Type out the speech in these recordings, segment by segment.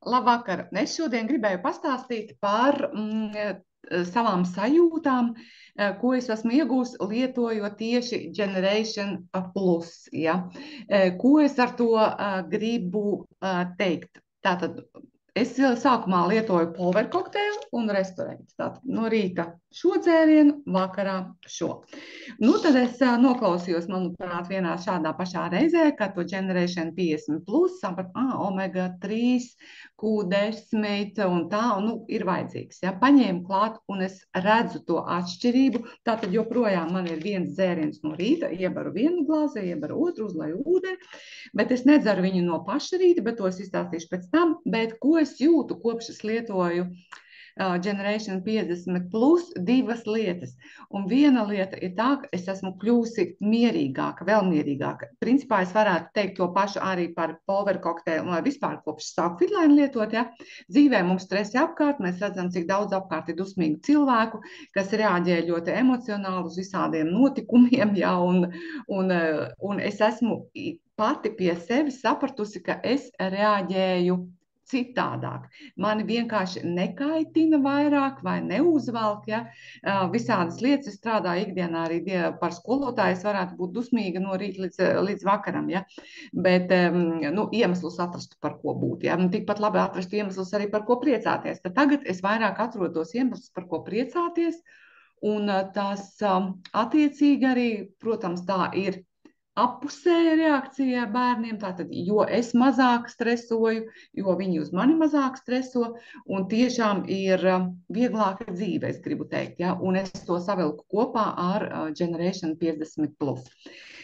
Labvakar! Es šodien gribēju pastāstīt par savām sajūtām, ko es esmu iegūst lietojot tieši Generation Plus. Ja? Ko es ar to gribu teikt? Tātad es sākumā lietoju power kokteili un restorēnu. Tātad no rīta šo dzērienu, vakarā šo. Nu, tad es noklausījos, manuprāt, vienā šādā pašā reizē, kad to Generation 50 plus, sapratu, omega 3, Q10 un tā, un, nu, ir vajadzīgs. Ja? Paņēmu klāt, un es redzu to atšķirību. Tātad joprojām man ir viens dzēriens no rīta, iebaru vienu glāzi, iebaru otru, uzlaju ūdeni, bet es nedzeru viņu no paša rīta, bet to es izstāstīšu pēc tam. Bet ko es jūtu, kopš es lietoju Generation 50 plus, divas lietas. Un viena lieta ir tā, ka es esmu kļūsi mierīgāka, vēl mierīgāka. Principā es varētu teikt to pašu arī par power kokteili, vai vispār kopš sāku fitline lietot, ja. Dzīvē mums stresi apkārt, mēs redzam, cik daudz apkārt ir dusmīgu cilvēku, kas reaģē ļoti emocionāli uz visādiem notikumiem, ja, un es esmu pati pie sevis sapratusi, ka es reaģēju citādāk. Mani vienkārši nekaitina vairāk vai neuzvelk, ja. Visādas lietas strādāju ikdienā arī par skolotāju. Es varētu būt dusmīga no rīta līdz vakaram, ja. Bet nu, iemeslus atrastu, par ko būt. Ja. Tikpat labi atrastu iemeslus arī par ko priecāties. Tad tagad es vairāk atrodos iemeslus, par ko priecāties. Un tas attiecīgi arī, protams, tā ir appusēja reakcija bērniem, tātad, jo es mazāk stresoju, jo viņi uz mani mazāk streso, un tiešām ir vieglāka dzīve, es gribu teikt, ja, un es to savilku kopā ar Generation 50 plus.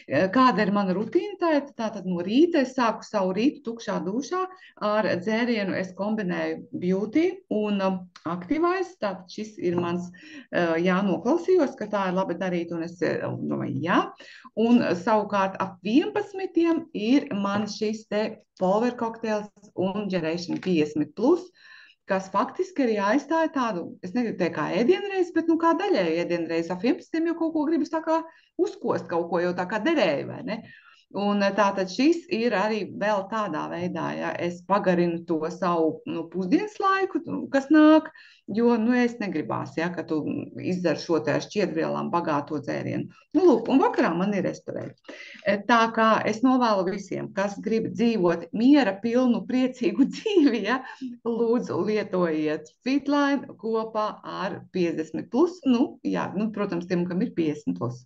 Kāda ir mana rutīna? Tātad no rīta es sāku savu rītu tukšā dušā ar dzērienu, es kombinēju beauty un aktīvais, tātad šis ir mans, noklausījos, ka tā ir labi darīt, un es domāju, jā, un savukārt ap 11 ir man šis te power kokteils un Generation 50 plus, kas faktiski arī aizstāja tādu, es negribu teikt kā ēdienreizi, bet nu kā daļēju ēdienreizi. Ap 11 jau kaut ko gribas tā kā uzkost, kaut ko jau tā kā derēju, vai ne? Un tātad šis ir arī vēl tādā veidā, ja es pagarinu to savu pusdienas laiku, kas nāk, jo, nu, es negribās, ja, ka tu izdzer šo te šķiedrvielām bagāto dzērienu. Nu, lūk, un vakarā man ir restorēts. Tā kā es novēlu visiem, kas grib dzīvot miera pilnu, priecīgu dzīvi, ja, lūdzu lietojiet Fitline kopā ar 50 plus, nu, jā, nu, protams, tiem, kam ir 50 plus.